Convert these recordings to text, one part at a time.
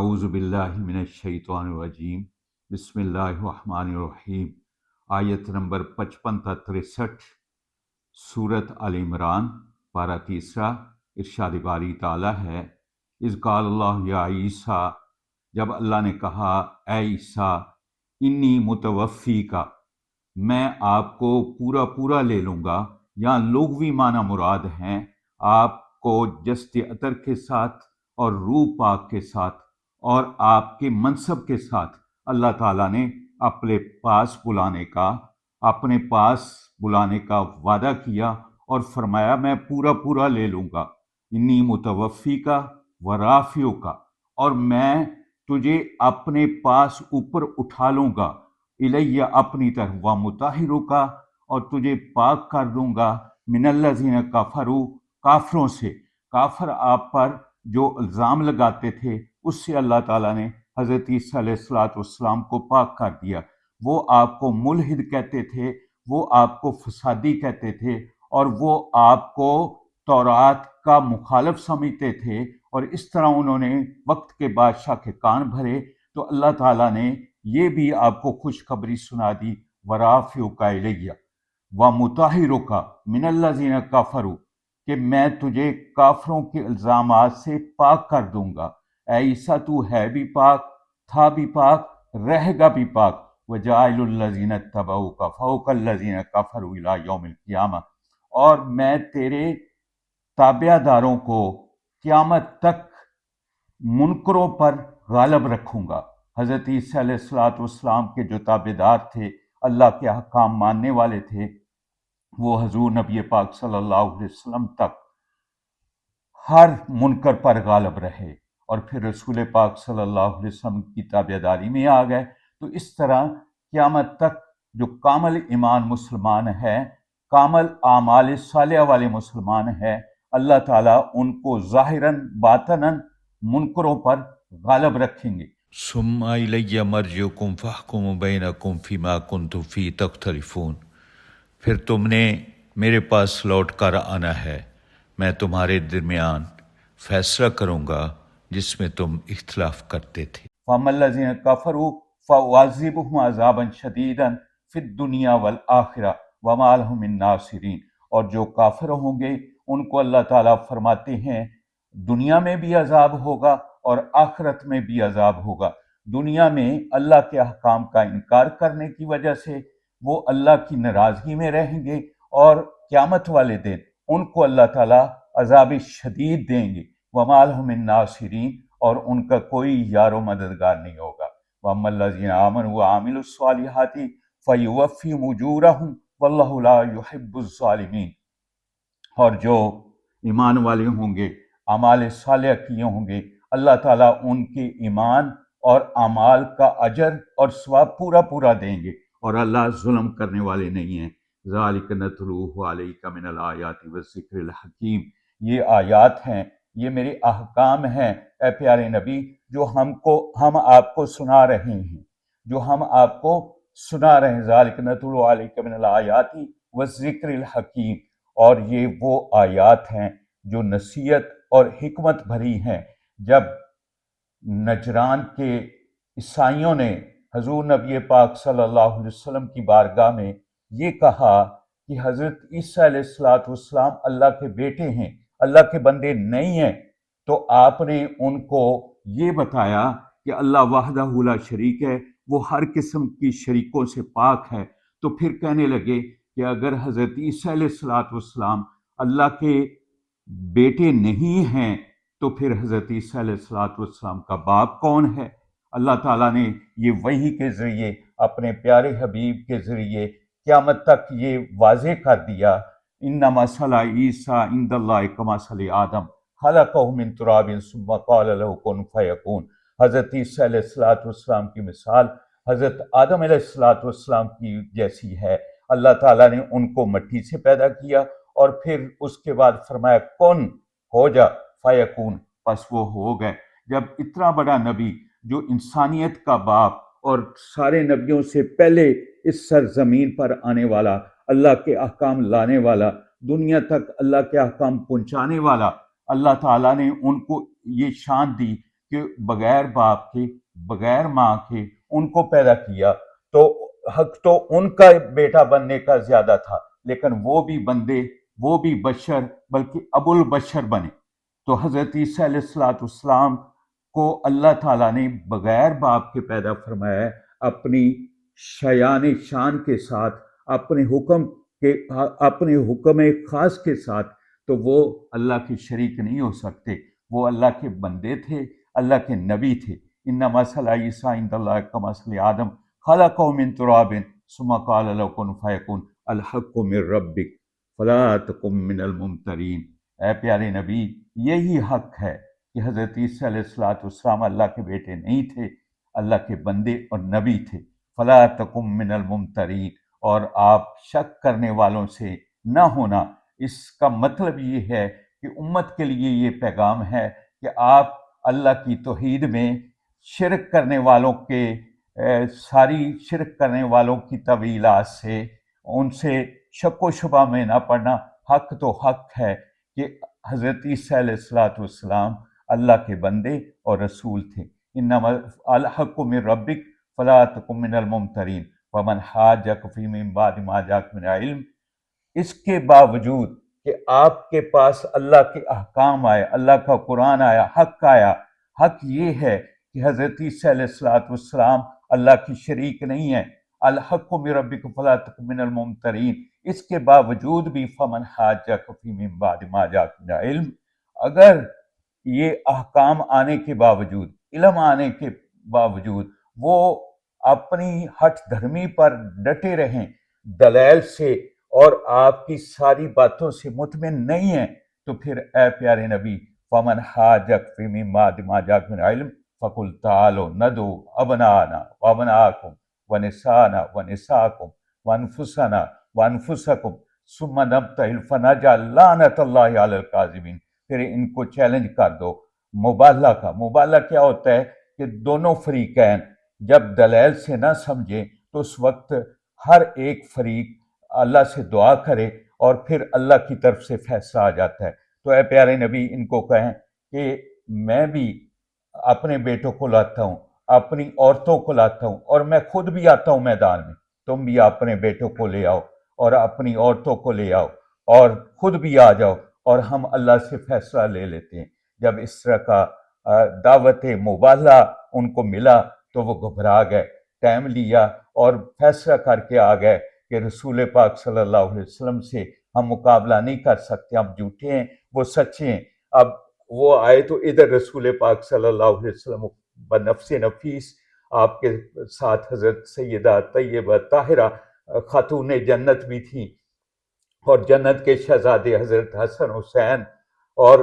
اعوذ باللہ من الشیطان الرجیم بسم اللہ الرحمن الرحیم۔ آیت نمبر 55 تا 63 سورت آل عمران پارہ تیسرا۔ ارشاد باری تعالیٰ ہے، اذ قال اللہ یا عیسیٰ، جب اللہ نے کہا اے عیسیٰ، انی متوفی کا، میں آپ کو پورا لے لوں گا۔ یہاں لغوی معنی مراد ہیں، آپ کو جسد اطہر کے ساتھ اور روح پاک کے ساتھ اور آپ کے منصب کے ساتھ اللہ تعالیٰ نے اپنے پاس بلانے کا وعدہ کیا اور فرمایا میں پورا لے لوں گا۔ انی متوفی کا ورافیو کا، اور میں تجھے اپنے پاس اوپر اٹھا لوں گا، الیہ اپنی طرف، ومطہرک کا، اور تجھے پاک کر دوں گا، من الذین کفروا، کافروں سے۔ کافر آپ پر جو الزام لگاتے تھے اس سے اللہ تعالیٰ نے حضرت عیسیٰ علیہ السلام کو پاک کر دیا۔ وہ آپ کو ملحد کہتے تھے، وہ آپ کو فسادی کہتے تھے، اور وہ آپ کو تورات کا مخالف سمجھتے تھے، اور اس طرح انہوں نے وقت کے بادشاہ کے کان بھرے۔ تو اللہ تعالیٰ نے یہ بھی آپ کو خوشخبری سنا دی، ورافعک الیہ ومطہرک من الذین کفروا، کہ میں تجھے کافروں کے الزامات سے پاک کر دوں گا۔ اے عیسیٰ، تو ہے بھی پاک، تھا بھی پاک، رہے گا بھی پاک۔ وجاعل الذین اتبعوک فوق الذین کفروا الی یوم القیامہ، اور میں تیرے تابع داروں کو قیامت تک منکروں پر غالب رکھوں گا۔ حضرت عیسیٰ علیہ السلام کے جو تابع دار تھے، اللہ کے احکام ماننے والے تھے، وہ حضور نبی پاک صلی اللہ علیہ وسلم تک ہر منکر پر غالب رہے، اور پھر رسول پاک صلی اللہ علیہ وسلم کی تابع داری میں آ گئے۔ تو اس طرح قیامت تک جو کامل ایمان مسلمان ہے، کامل اعمال صالحہ والے مسلمان ہیں، اللہ تعالیٰ ان کو ظاہراً باطناً منکروں پر غالب رکھیں گے۔ ثم الی مرجعکم فاحکم بینکم فیما کنتم فیہ تختلفون، پھر تم نے میرے پاس لوٹ کر آنا ہے، میں تمہارے درمیان فیصلہ کروں گا جس میں تم اختلاف کرتے تھے۔ فَأَمَّا الَّذِينَ كَفَرُوا فَأُعَذِّبُهُمْ عَذَابًا شَدِيدًا فِي الدُّنْيَا وَالْآخِرَةِ وَمَا لَهُم مِّن نَّاصِرِينَ، اور جو کافر ہوں گے ان کو اللہ تعالیٰ فرماتے ہیں دنیا میں بھی عذاب ہوگا اور آخرت میں بھی عذاب ہوگا۔ دنیا میں اللہ کے احکام کا انکار کرنے کی وجہ سے وہ اللہ کی ناراضگی میں رہیں گے، اور قیامت والے دن ان کو اللہ تعالیٰ عذاب شدید دیں گے۔ وَمَا لَهُم مِّن نَّاصِرِينَ، اور ان کا کوئی یار و مددگار نہیں ہوگا۔ وَأَمَّا الَّذِينَ آمَنُوا وَعَمِلُوا الصَّالِحَاتِ فَيُوَفِّيهِمْ أُجُورَهُمْ وَاللَّهُ لَا يُحِبُّ الظَّالِمِينَ، اور جو ایمان والے ہوں گے، اعمال صالح کیے ہوں گے، اللہ تعالیٰ ان کے ایمان اور اعمال کا اجر اور ثواب پورا دیں گے، اور اللہ ظلم کرنے والے نہیں ہیں۔ ذَلِكَ نَتْلُوهُ عَلَيْكَ مِنَ الْآيَاتِ وَالذِّكْرِ الْحَكِيمِ، یہ آیات ہیں، یہ میرے احکام ہیں اے پیارے نبی، جو ہم آپ کو سنا رہے ہیں، ذَلِكَ نَتْلُوهُ عَلَيْكَ مِنَ الْآيَاتِ وَالذِّكْرِ الْحَكِيمِ، اور یہ وہ آیات ہیں جو نصیحت اور حکمت بھری ہیں۔ جب نجران کے عیسائیوں نے حضور نبی پاک صلی اللہ علیہ وسلم کی بارگاہ میں یہ کہا کہ حضرت عیسیٰ علیہ السلام اللہ کے بیٹے ہیں، اللہ کے بندے نہیں ہیں، تو آپ نے ان کو یہ بتایا کہ اللہ وحدہ لا شریک ہے، وہ ہر قسم کی شریکوں سے پاک ہے۔ تو پھر کہنے لگے کہ اگر حضرت عیسیٰ علیہ السلام اللہ کے بیٹے نہیں ہیں تو پھر حضرت عیسیٰ علیہ السلام کا باپ کون ہے؟ اللہ تعالیٰ نے یہ وحی کے ذریعے اپنے پیارے حبیب کے ذریعے قیامت تک یہ واضح کر دیا، ان مثل عیسیٰ عند اللہ کمثل آدم خلقہ من تراب ثم قال له کن فیکون۔ حضرت عیسیٰ علیہ السلام کی مثال حضرت آدم علیہ السلام کی جیسی ہے۔ اللہ تعالیٰ نے ان کو مٹی سے پیدا کیا اور پھر اس کے بعد فرمایا کن، ہو جا، فیکون، پس وہ ہو گئے۔ جب اتنا بڑا نبی جو انسانیت کا باپ اور سارے نبیوں سے پہلے اس سرزمین پر آنے والا، اللہ کے احکام لانے والا، دنیا تک اللہ کے احکام پہنچانے والا، اللہ تعالیٰ نے ان کو یہ شان دی کہ بغیر باپ کے بغیر ماں کے ان کو پیدا کیا، تو حق تو ان کا بیٹا بننے کا زیادہ تھا، لیکن وہ بھی بندے، وہ بھی بشر، بلکہ ابو البشر بنے۔ تو حضرت عیسیٰ علیہ السلام کو اللہ تعالیٰ نے بغیر باپ کے پیدا فرمایا ہے، اپنی شیان شان کے ساتھ، اپنے حکم خاص کے ساتھ۔ تو وہ اللہ کے شریک نہیں ہو سکتے، وہ اللہ کے بندے تھے، اللہ کے نبی تھے۔ انما مثل عیسیٰ عند اللہ کمثل آدم خلقہ من تراب ثم قال له کن فیکون الحق من ربک فلا تکن من الممترین۔ اے پیارے نبی، یہی حق ہے کہ حضرت عیسیٰ علیہ السلام اللہ کے بیٹے نہیں تھے، اللہ کے بندے اور نبی تھے۔ فلا تکن من الممترین، اور آپ شک کرنے والوں سے نہ ہونا۔ اس کا مطلب یہ ہے کہ امت کے لیے یہ پیغام ہے کہ آپ اللہ کی توحید میں شرک کرنے والوں کے ساری شرک کرنے والوں کی طویلات سے، ان سے شک و شبہ میں نہ پڑنا۔ حق تو حق ہے کہ حضرت عیسیٰ علیہ السلام اللہ کے بندے اور رسول تھے۔ انما الحق من ربک فلا تکن من الممترین ومن حاجک فی من بعد ما جاءک من العلم۔ اس کے باوجود کہ آپ کے پاس اللہ کے احکام آئے، اللہ کا قرآن آیا، حق آیا، حق یہ ہے کہ حضرت عیسیٰ علیہ السلام اللہ کی شریک نہیں ہے، الحق من ربک فلا تکن من الممترین۔ اس کے باوجود بھی فمن حاجک فی من بعد ما جاءک من العلم، اگر یہ احکام آنے کے باوجود، علم آنے کے باوجود وہ اپنی ہٹ دھرمی پر ڈٹے رہیں، دلائل سے اور آپ کی ساری باتوں سے مطمئن نہیں ہیں، تو پھر اے پیارے نبی، فمن حاجک فی من بعد ما جاءک من العلم فقل تعالوا ندعو ابناءنا وابناءکم ونساءنا ونساءکم وانفسنا وانفسکم ثم نبتہل فنجعل لعنۃ اللہ علی الکاذبین۔ پھر ان کو چیلنج کر دو مبالغہ کا۔ مبالغہ کیا ہوتا ہے کہ دونوں فریقین جب دلائل سے نہ سمجھیں تو اس وقت ہر ایک فریق اللہ سے دعا کرے اور پھر اللہ کی طرف سے فیصلہ آ جاتا ہے۔ تو اے پیارے نبی، ان کو کہیں کہ میں بھی اپنے بیٹوں کو لاتا ہوں، اپنی عورتوں کو لاتا ہوں، اور میں خود بھی آتا ہوں میدان میں، تم بھی اپنے بیٹوں کو لے آؤ اور اپنی عورتوں کو لے آؤ اور خود بھی آ جاؤ، اور ہم اللہ سے فیصلہ لے لیتے ہیں۔ جب اس طرح کا دعوت مبالغہ ان کو ملا تو وہ گھبرا گئے، ٹائم لیا اور فیصلہ کر کے آ گئے کہ رسول پاک صلی اللہ علیہ وسلم سے ہم مقابلہ نہیں کر سکتے، ہم جھوٹے ہیں، وہ سچے ہیں۔ اب وہ آئے تو ادھر رسول پاک صلی اللہ علیہ وسلم بنفس نفیس آپ کے ساتھ حضرت سیدہ طیبہ طاہرہ خاتون جنت بھی تھیں، اور جنت کے شہزادے حضرت حسن حسین اور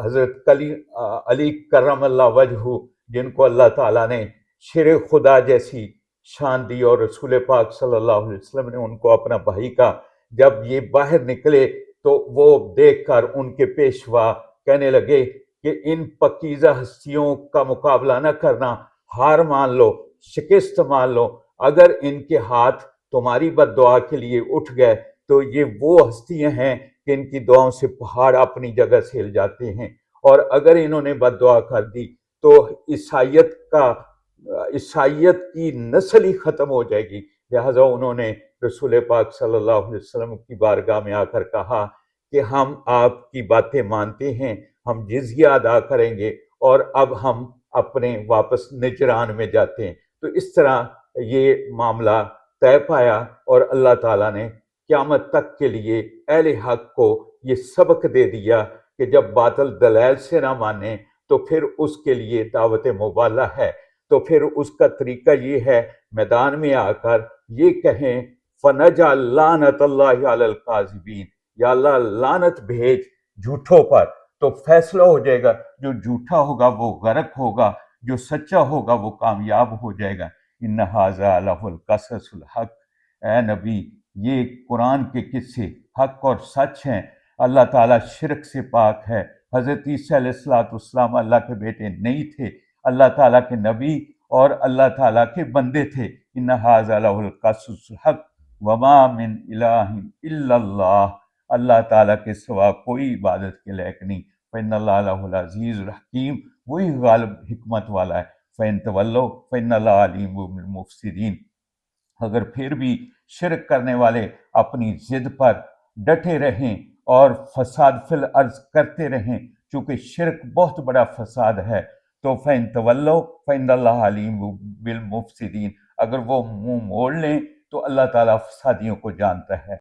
حضرت علی کرم اللہ وجہہ، جن کو اللہ تعالیٰ نے شیر خدا جیسی شان دی، اور رسول پاک صلی اللہ علیہ وسلم نے ان کو اپنا بھائی کا، جب یہ باہر نکلے تو وہ دیکھ کر ان کے پیشوا کہنے لگے کہ ان پکیزہ ہستیوں کا مقابلہ نہ کرنا، ہار مان لو، شکست مان لو۔ اگر ان کے ہاتھ تمہاری بد دعا کے لیے اٹھ گئے تو یہ وہ ہستیاں ہیں کہ ان کی دعاؤں سے پہاڑ اپنی جگہ سے ہل جاتے ہیں، اور اگر انہوں نے بد دعا کر دی تو عیسائیت کی نسل ہی ختم ہو جائے گی۔ لہٰذا انہوں نے رسول پاک صلی اللہ علیہ وسلم کی بارگاہ میں آ کر کہا کہ ہم آپ کی باتیں مانتے ہیں، ہم جزیہ ادا کریں گے، اور اب ہم اپنے واپس نجران میں جاتے ہیں۔ تو اس طرح یہ معاملہ طے پایا، اور اللہ تعالیٰ نے قیامت تک کے لیے اہل حق کو یہ سبق دے دیا کہ جب باطل دلائل سے نہ مانے تو پھر اس کے لیے دعوت مبالغہ ہے۔ تو پھر اس کا طریقہ یہ ہے، میدان میں آ کر یہ کہیں فَنَجْعَلْ لَعْنَةَ اللَّهِ عَلَى الْكَاذِبِينَ، یا اللہ لعنت بھیج جھوٹوں پر۔ تو فیصلہ ہو جائے گا، جو جھوٹا ہوگا وہ غرق ہوگا، جو سچا ہوگا وہ کامیاب ہو جائے گا۔ اِنَّ هَٰذَا لَهُ الْقَصَصُ الْحَقُّ، اے نبی یہ قرآن کے قصے حق اور سچ ہیں۔ اللہ تعالیٰ شرک سے پاک ہے۔ حضرت عیسیٰ علیہ السلام اللہ کے بیٹے نہیں تھے، اللہ تعالیٰ کے نبی اور اللہ تعالیٰ کے بندے تھے۔ ان ھذا لہ القصص الحق وما من الہ الا اللہ، اللہ تعالیٰ کے سوا کوئی عبادت کے لائق نہیں، فإن اللہ لہ العزیز الحکیم، وہی غالب حکمت والا ہے۔ فإن تولوا فإن اللہ علیم بالمفسدین، اگر پھر بھی شرک کرنے والے اپنی ضد پر ڈٹے رہیں اور فساد فی الارض کرتے رہیں، چونکہ شرک بہت بڑا فساد ہے، تو فإن تولوا فإن اللہ علیم بالمفسدین، اگر وہ منہ موڑ لیں تو اللہ تعالیٰ فسادیوں کو جانتا ہے۔